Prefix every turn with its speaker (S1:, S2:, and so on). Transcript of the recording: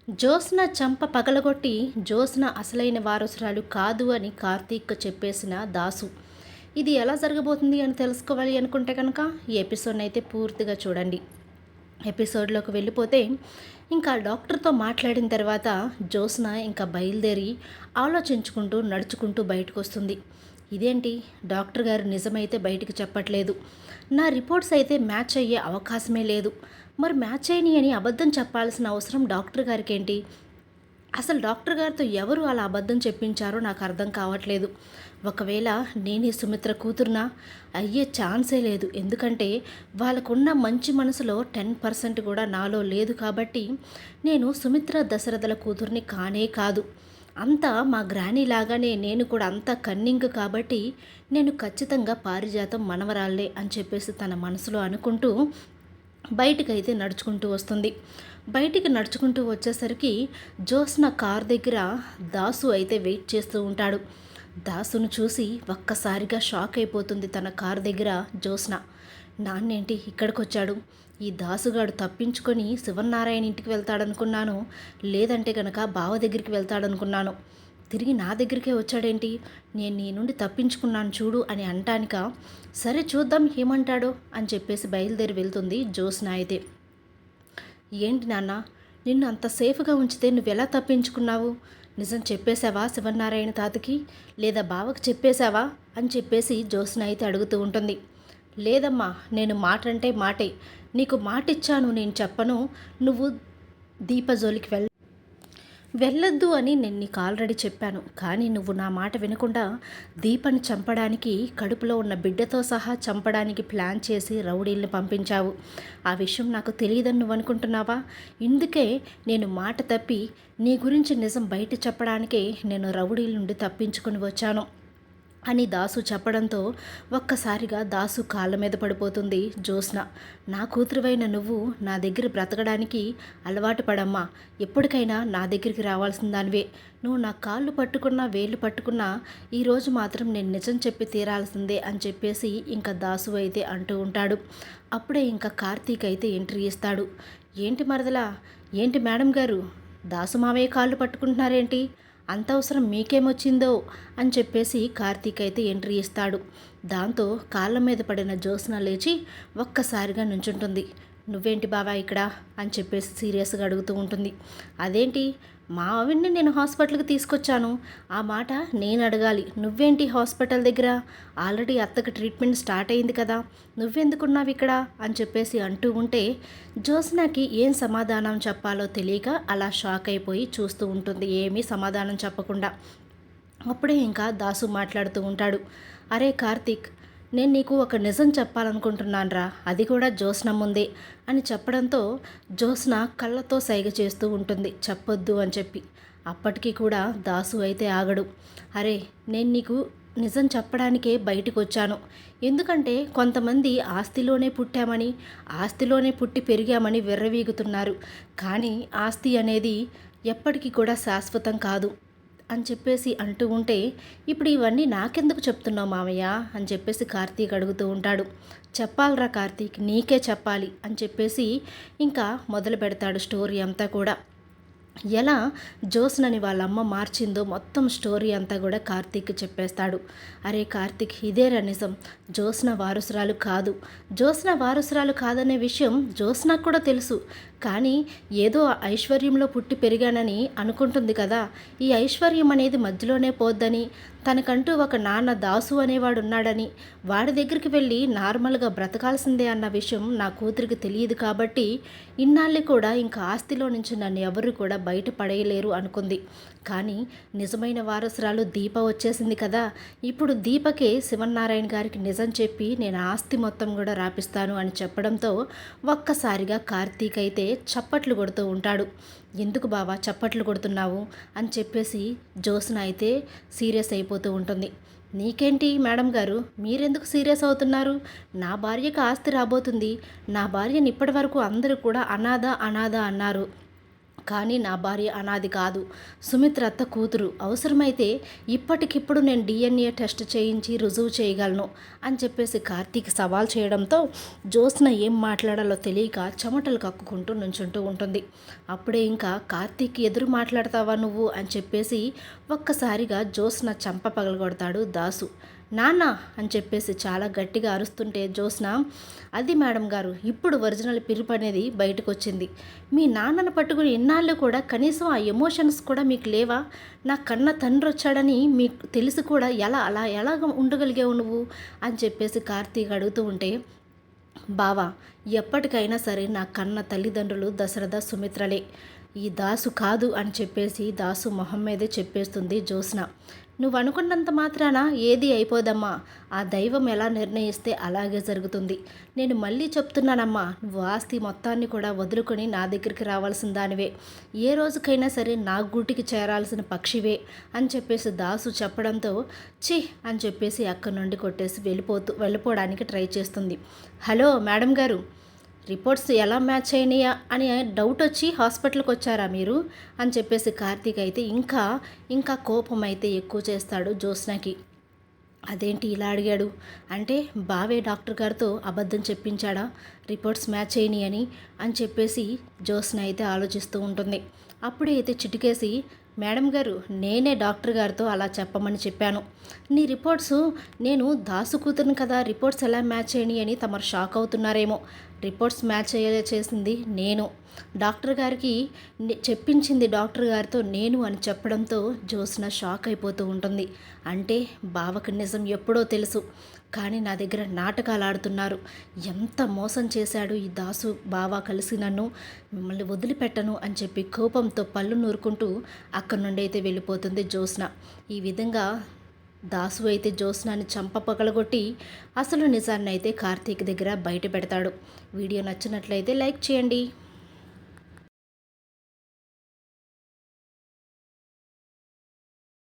S1: జ్యోత్స్న చంప పగలగొట్టి జ్యోత్స్న అసలైన వారసురాలు కాదు అని కార్తీక్ చెప్పేసిన దాసు. ఇది ఎలా జరగబోతుంది అని తెలుసుకోవాలి అనుకుంటే కనుక ఈ ఎపిసోడ్ని అయితే పూర్తిగా చూడండి. ఎపిసోడ్లోకి వెళ్ళిపోతే ఇంకా డాక్టర్తో మాట్లాడిన తర్వాత జ్యోత్స్న ఇంకా బయలుదేరి ఆలోచించుకుంటూ నడుచుకుంటూ బయటకు వస్తుంది. ఇదేంటి, డాక్టర్ గారు నిజమైతే బయటికి చెప్పట్లేదు, నా రిపోర్ట్స్ అయితే మ్యాచ్ అయ్యే అవకాశమే లేదు, మరి మ్యాచ్ అయినాయి అని అబద్ధం చెప్పాల్సిన అవసరం డాక్టర్ గారికి ఏంటి? అసలు డాక్టర్ గారితో ఎవరు అలా అబద్ధం చెప్పించారో నాకు అర్థం కావట్లేదు. ఒకవేళ నేనే సుమిత్ర కూతురునా అయ్యే ఛాన్సే లేదు, ఎందుకంటే వాళ్ళకున్న మంచి మనసులో 10% కూడా నాలో లేదు. కాబట్టి నేను సుమిత్ర దశరథల కూతుర్ని కానే కాదు. అంతా మా గ్రానీ లాగానే నేను కూడా అంత కన్నింగ్, కాబట్టి నేను ఖచ్చితంగా పారిజాతం మనవరాళ్లే అని చెప్పేసి తన మనసులో అనుకుంటూ బయటికైతే నడుచుకుంటూ వస్తుంది. బయటికి నడుచుకుంటూ వచ్చేసరికి జ్యోత్స్న కార్ దగ్గర దాసు అయితే వెయిట్ చేస్తూ ఉంటాడు. దాసును చూసి ఒక్కసారిగా షాక్ అయిపోతుంది తన కార్ దగ్గర జ్యోత్స్న. నాన్నేంటి ఇక్కడికి వచ్చాడు? ఈ దాసుగాడు తప్పించుకొని శివనారాయణ ఇంటికి వెళ్తాడనుకున్నాను, లేదంటే కనుక బావ దగ్గరికి వెళ్తాడనుకున్నాను, తిరిగి నా దగ్గరికే వచ్చాడేంటి? నేను నీ నుండి తప్పించుకున్నాను చూడు అని అంటానిక. సరే చూద్దాం ఏమంటాడో అని చెప్పేసి బయలుదేరి వెళ్తుంది జ్యోత్స్న అయితే. ఏంటి నాన్న, నిన్ను అంత సేఫ్గా ఉంచితే నువ్వెలా తప్పించుకున్నావు? నిజం చెప్పేశావా శివనారాయణ తాతకి, లేదా బావకు చెప్పేశావా అని చెప్పేసి జ్యోత్స్న అయితే అడుగుతూ ఉంటుంది. లేదమ్మా, నేను మాట అంటే మాటే, నీకు మాట ఇచ్చాను, నేను చెప్పను, నువ్వు దీప జోలికి వెళ్ళొద్దు అని నేను నీకు ఆల్రెడీ చెప్పాను. కానీ నువ్వు నా మాట వినకుండా దీపని చంపడానికి, కడుపులో ఉన్న బిడ్డతో సహా చంపడానికి ప్లాన్ చేసి రౌడీల్ని పంపించావు. ఆ విషయం నాకు తెలియదని నువ్వు అనుకుంటున్నావా? ఇందుకే నేను మాట తప్పి నీ గురించి నిజం బయట చెప్పడానికే నేను రౌడీల నుండి తప్పించుకొని వచ్చాను అని దాసు చెప్పడంతో ఒక్కసారిగా దాసు కాళ్ళ మీద పడిపోతుంది జ్యోత్స్న. నా కూతురువైన నువ్వు నా దగ్గర బ్రతకడానికి అలవాటు పడమ్మా, ఎప్పటికైనా నా దగ్గరికి రావాల్సిందానివే. నువ్వు నా కాళ్ళు పట్టుకున్నా వేళ్ళు పట్టుకున్నా ఈరోజు మాత్రం నేను నిజం చెప్పి తీరాల్సిందే అని చెప్పేసి ఇంకా దాసు అయితే అంటూ ఉంటాడు. అప్పుడే ఇంకా కార్తీక్ అయితే ఎంట్రీ ఇస్తాడు. ఏంటి మరదలా, ఏంటి మేడం గారు, దాసు మావయ్య కాళ్ళు పట్టుకుంటున్నారేంటి, అంత అవసరం మీకేమొచ్చిందో అని చెప్పేసి కార్తీక్ అయితే ఎంట్రీ ఇస్తాడు. దాంతో కాళ్ళ మీద పడిన జ్యోత్స్న లేచి ఒక్కసారిగా నుంచుంటుంది. నువ్వేంటి బావా ఇక్కడ అని చెప్పేసి సీరియస్గా అడుగుతూ ఉంటుంది. అదేంటి, మా ఆవిడ్ని నేను హాస్పిటల్కి తీసుకొచ్చాను, ఆ మాట నేను అడగాలి, నువ్వేంటి హాస్పిటల్ దగ్గర? ఆల్రెడీ అత్తకి ట్రీట్మెంట్ స్టార్ట్ అయింది కదా, నువ్వెందుకున్నావు ఇక్కడ అని చెప్పేసి అంటూ ఉంటే జ్యోత్స్నకి ఏం సమాధానం చెప్పాలో తెలియక అలా షాక్ అయిపోయి చూస్తూ ఉంటుంది, ఏమీ సమాధానం చెప్పకుండా. అప్పుడే ఇంకా దాసు మాట్లాడుతూ ఉంటాడు. అరే కార్తీక్, నేను నీకు ఒక నిజం చెప్పాలనుకుంటున్నాను రా, అది కూడా జ్యోత్స్న ముందే అని చెప్పడంతో జ్యోత్స్న కళ్ళతో సైగ చేస్తూ ఉంటుంది చెప్పొద్దు అని చెప్పి. అప్పటికీ కూడా దాసు అయితే ఆగడు. అరే, నేను నీకు నిజం చెప్పడానికే బయటకు వచ్చాను, ఎందుకంటే కొంతమంది ఆస్తిలోనే పుట్టామని, ఆస్తిలోనే పుట్టి పెరిగామని విర్రవీగుతున్నారు. కానీ ఆస్తి అనేది ఎప్పటికీ కూడా శాశ్వతం కాదు అని చెప్పేసి అంటూ ఉంటే, ఇప్పుడు ఇవన్నీ నాకెందుకు చెప్తున్నావు మామయ్య అని చెప్పేసి కార్తీక్ అడుగుతూ ఉంటాడు. చెప్పాలిరా కార్తీక్, నీకే చెప్పాలి అని చెప్పేసి ఇంకా మొదలు పెడతాడు స్టోరీ అంతా కూడా. ఎలా జ్యోత్స్నని వాళ్ళమ్మ మార్చిందో మొత్తం స్టోరీ అంతా కూడా కార్తీక్ చెప్పేస్తాడు. అరే కార్తీక్, ఇదేరా నిజం, జ్యోత్స్న వారసురాలు కాదు. జ్యోత్స్న వారసురాలు కాదనే విషయం జ్యోత్స్నకు కూడా తెలుసు. కానీ ఏదో ఐశ్వర్యంలో పుట్టి పెరిగానని అనుకుంటుంది కదా, ఈ ఐశ్వర్యం అనేది మధ్యలోనే పోద్దని, తనకంటూ ఒక నాన్న దాసు అనేవాడు ఉన్నాడని, వాడి దగ్గరికి వెళ్ళి నార్మల్గా బ్రతకాల్సిందే అన్న విషయం నా కూతురికి తెలియదు. కాబట్టి ఇన్నాళ్ళు కూడా ఇంకా ఆస్తిలో నుంచి నన్ను ఎవరు కూడా బయట పడేయలేరు అనుకుంది. కానీ నిజమైన వారసురాలు దీప వచ్చేసింది కదా, ఇప్పుడు దీపకే శివనారాయణ గారికి నిజం చెప్పి నేను ఆస్తి మొత్తం కూడా రాపిస్తాను అని చెప్పడంతో ఒక్కసారిగా కార్తీక్ అయితే చప్పట్లు కొడుతూ ఉంటాడు. ఎందుకు బావా చప్పట్లు కొడుతున్నావు అని చెప్పేసి జ్యోత్స్న అయితే సీరియస్ అయిపోతూ ఉంటుంది. నీకేంటి మేడం గారు, మీరెందుకు సీరియస్ అవుతున్నారు? నా భార్యకు ఆస్తి రాబోతుంది, నా భార్యని ఇప్పటి వరకు అందరూ కూడా అనాథ అనాథ అన్నారు, కానీ నా భార్య అనాది కాదు, సుమిత్ర అత్త కూతురు. అవసరమైతే ఇప్పటికిప్పుడు నేను డిఎన్ఏ టెస్ట్ చేయించి రుజువు చేయగలను అని చెప్పేసి కార్తీక్ సవాల్ చేయడంతో జ్యోత్స్న ఏం మాట్లాడాలో తెలియక చెమటలు కక్కుకుంటూ నుంచుంటూ ఉంటుంది. అప్పుడే ఇంకా కార్తీక్ ఎదురు మాట్లాడతావా నువ్వు అని చెప్పేసి ఒక్కసారిగా జ్యోత్స్న చంప పగలగొడతాడు దాసు. నాన్న అని చెప్పేసి చాలా గట్టిగా అరుస్తుంటే జ్యోత్స్న, అది మేడం గారు, ఇప్పుడు ఒరిజినల్ పిలుపు అనేది బయటకు వచ్చింది. మీ నాన్నను పట్టుకుని ఇన్నాళ్ళు కూడా కనీసం ఆ ఎమోషన్స్ కూడా మీకు లేవా? నా కన్న తండ్రి వచ్చాడని మీకు తెలిసి కూడా ఎలాగ ఉండగలిగావు నువ్వు అని చెప్పేసి కార్తీక్ అడుగుతూ ఉంటే, బావా, ఎప్పటికైనా సరే నా కన్న తల్లిదండ్రులు దశరథ సుమిత్రలే, ఈ దాసు కాదు అని చెప్పేసి దాసు మొహం మీదే చెప్పేస్తుంది జ్యోత్స్న. నువ్వు అనుకున్నంత మాత్రాన ఏది అయిపోదమ్మా, ఆ దైవం ఎలా నిర్ణయిస్తే అలాగే జరుగుతుంది. నేను మళ్ళీ చెప్తున్నానమ్మా, నువ్వు ఆస్తి మొత్తాన్ని కూడా వదులుకొని నా దగ్గరికి రావాల్సిన దానివే, ఏ రోజుకైనా సరే నా గూటికి చేరాల్సిన పక్షివే అని చెప్పేసి దాసు చెప్పడంతో ఛీ అని చెప్పేసి అక్కడి నుండి కొట్టేసి వెళ్ళిపోవడానికి ట్రై చేస్తుంది. హలో మేడం గారు, రిపోర్ట్స్ ఎలా మ్యాచ్ అయినాయా అని డౌట్ వచ్చి హాస్పిటల్కి వచ్చారా మీరు అని చెప్పేసి కార్తీక్ అయితే ఇంకా కోపం అయితే ఎక్కువ చేస్తాడు జ్యోత్స్నకి. అదేంటి ఇలా అడిగాడు అంటే, బావే డాక్టర్ గారితో అబద్ధం చెప్పించాడా రిపోర్ట్స్ మ్యాచ్ అయినాయి అని చెప్పేసి జ్యోత్స్న అయితే ఆలోచిస్తూ ఉంటుంది. అప్పుడే అయితే చిటికేసి, మేడం గారు, నేనే డాక్టర్ గారితో అలా చెప్పమని చెప్పాను. నీ రిపోర్ట్స్, నేను దాసు కూతురుని కదా, రిపోర్ట్స్ ఎలా మ్యాచ్ అయినాయి అని తమరు షాక్ అవుతున్నారేమో. రిపోర్ట్స్ మ్యాచ్ అయ్యేలా చేసింది నేను, డాక్టర్ గారికి చెప్పించింది డాక్టర్ గారితో నేను అని చెప్పడంతో జ్యోత్స్న షాక్ అయిపోతూ ఉంటుంది. అంటే బావకి నిజం ఎప్పుడో తెలుసు, కానీ నా దగ్గర నాటకాలు ఆడుతున్నారు. ఎంత మోసం చేశాడు ఈ దాసు బావ కలిసి నన్ను, మిమ్మల్ని వదిలిపెట్టను అని చెప్పి కోపంతో పళ్ళు నూరుకుంటూ అక్కడి నుండి అయితే వెళ్ళిపోతుంది జ్యోత్స్న. ఈ విధంగా దాసు అయితే జ్యోత్స్నాని చంప పగలగొట్టి అసలు నిజాన్ని అయితే కార్తీక్ దగ్గర బయట పెడతాడు. వీడియో నచ్చినట్లయితే లైక్ చేయండి.